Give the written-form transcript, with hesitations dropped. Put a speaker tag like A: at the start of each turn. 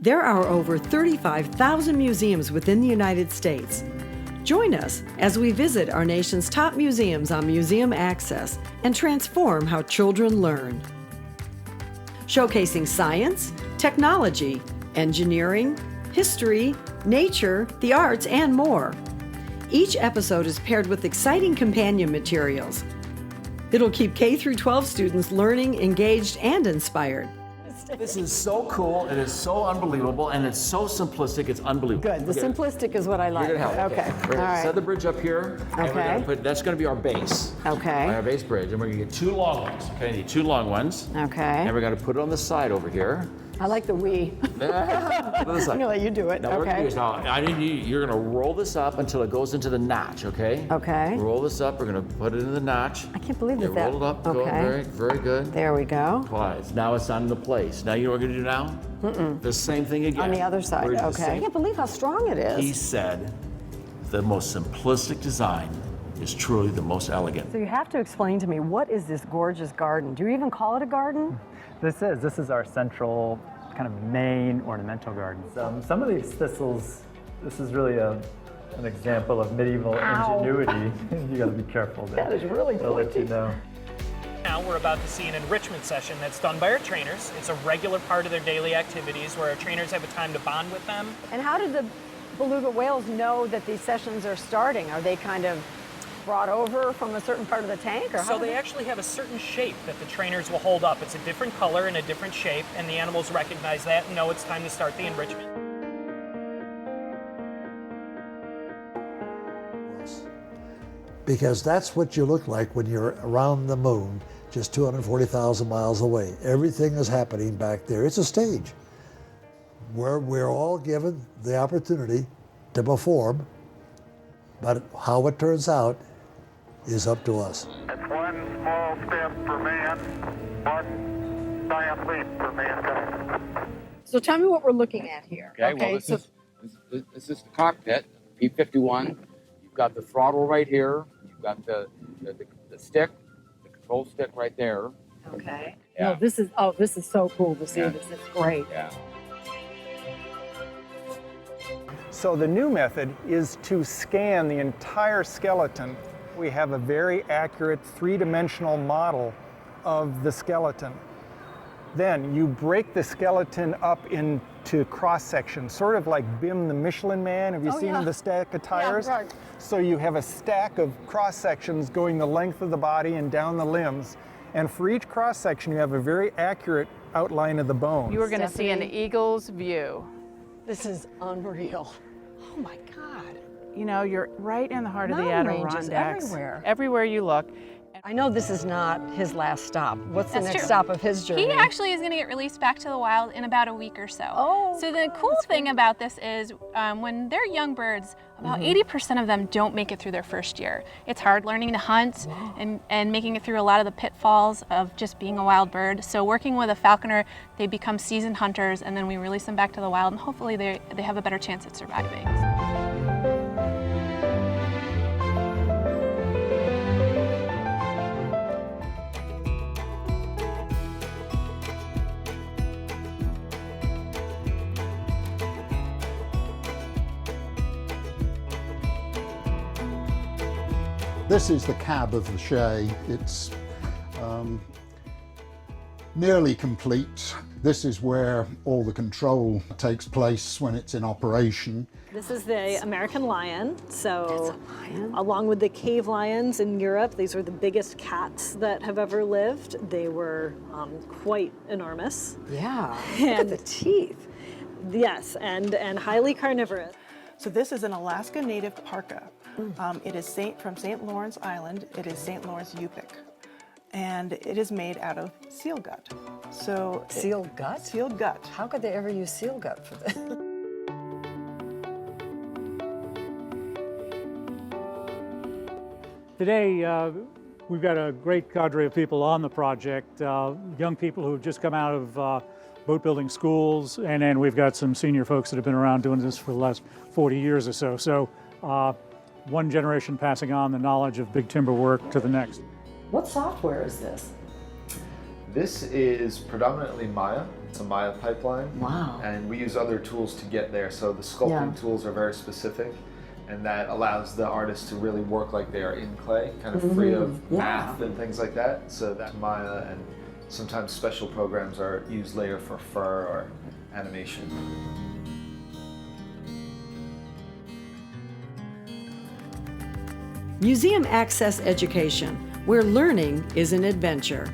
A: There are over 35,000 museums within the United States. Join us as we visit our nation's top museums on Museum Access and transform how children learn. Showcasing science, technology, engineering, history, nature, the arts, and more. Each episode is paired with exciting companion materials. It'll keep K-12 students learning, engaged, and inspired.
B: This is so cool, it is so unbelievable, and it's so simplistic, it's unbelievable.
C: Good, the simplistic is what I like.
B: You're gonna help.
C: Okay,
B: We're
C: all
B: gonna set
C: right.
B: the bridge up here, and we're gonna put, that's gonna be our base.
C: Okay.
B: Our base bridge, and we're gonna get two long ones. Okay, I need two long ones.
C: Okay.
B: And we're gonna put it on the side over here.
C: I like the we. I'm gonna let you do it,
B: Now, what we're gonna do
C: okay?
B: is now, I need you, you're gonna roll this up until it goes into the notch, okay?
C: Okay.
B: Roll this up, we're gonna put it in the notch.
C: I can't believe
B: You
C: that.
B: roll it up, go,
C: Okay.
B: very, very good.
C: There we go.
B: Twice. Now it's on the place. Now you know what we're gonna do now? The same thing again.
C: On the other side,
B: We're gonna do the
C: okay. I
B: same-
C: can't believe how strong it
B: He
C: is.
B: said the most simplistic design is truly the most elegant.
C: So you have to explain to me, what is this gorgeous garden? Do you even call it a garden?
D: This is our central kind of main ornamental garden. Some of these thistles, this is really an example of medieval ingenuity. You got to be careful there.
C: That is really
D: I'll let you
C: pointy.
D: know.
E: Now we're about to see an enrichment session that's done by our trainers. It's a regular part of their daily activities where our trainers have a time to bond with them.
C: And how did the beluga whales know that these sessions are starting? Are they kind of brought over from a certain part of the tank? Or how
E: So
C: do
E: they actually have a certain shape that the trainers will hold up. It's a different color and a different shape, and the animals recognize that and know it's time to start the enrichment.
F: Because that's what you look like when you're around the moon, just 240,000 miles away. Everything is happening back there. It's a stage where we're all given the opportunity to perform, but how it turns out is up to us.
G: It's one small step for man, one giant leap for mankind.
C: So tell me what we're looking at here.
H: Okay, well, this is the cockpit, P-51. You've got the throttle right here. You've got the stick, the control stick right there.
C: Okay.
H: Yeah.
C: No, this is so cool to see this. It's great.
H: Yeah.
I: So the new method is to scan the entire skeleton. We have a very accurate three-dimensional model of the skeleton. Then you break the skeleton up into cross-sections, sort of like Bim the Michelin Man. Have you seen the stack of tires?
C: Yeah, right.
I: So you have a stack of cross-sections going the length of the body and down the limbs. And for each cross-section, you have a very accurate outline of the bone.
J: You are going to see an
C: Stephanie?
J: eagle's view.
C: This is unreal. Oh my God.
J: You know, you're right in the heart of the
C: Mountain ranges
J: Adirondacks.
C: everywhere.
J: Everywhere you look.
C: I know this is not his last stop. What's the
K: That's
C: next
K: true.
C: stop of his journey?
K: He actually is going to get released back to the wild in about a week or so.
C: Oh,
K: so the cool thing about this is when they're young birds, about 80% of them don't make it through their first year. It's hard learning to hunt and making it through a lot of the pitfalls of just being a wild bird. So working with a falconer, they become seasoned hunters, and then we release them back to the wild, and hopefully they have a better chance at surviving.
L: This is the cab of the Shay. It's nearly complete. This is where all the control takes place when it's in operation.
M: This is the American lion. So along with the cave lions in Europe, these were the biggest cats that have ever lived. They were quite enormous.
C: Yeah, look at the teeth.
M: Yes, and highly carnivorous.
N: So this is an Alaska native parka. It is from St. Lawrence Island. It is St. Lawrence Yupik. And it is made out of seal gut. So
C: Seal gut?
N: Seal gut.
C: How could they ever use seal gut for this?
O: Today, we've got a great cadre of people on the project, young people who've just come out of boat building schools, and then we've got some senior folks that have been around doing this for the last 40 years or so. So one generation passing on the knowledge of big timber work to the next.
C: What software is this?
P: This is predominantly Maya. It's a Maya pipeline.
A: Wow.
P: And we use other tools to get there. So the sculpting tools are very specific, and that allows the artist to really work like they are in clay, kind of free of math and things like that. So that Maya, and sometimes special programs are used later for fur or animation.
A: Museum Access Education, where learning is an adventure.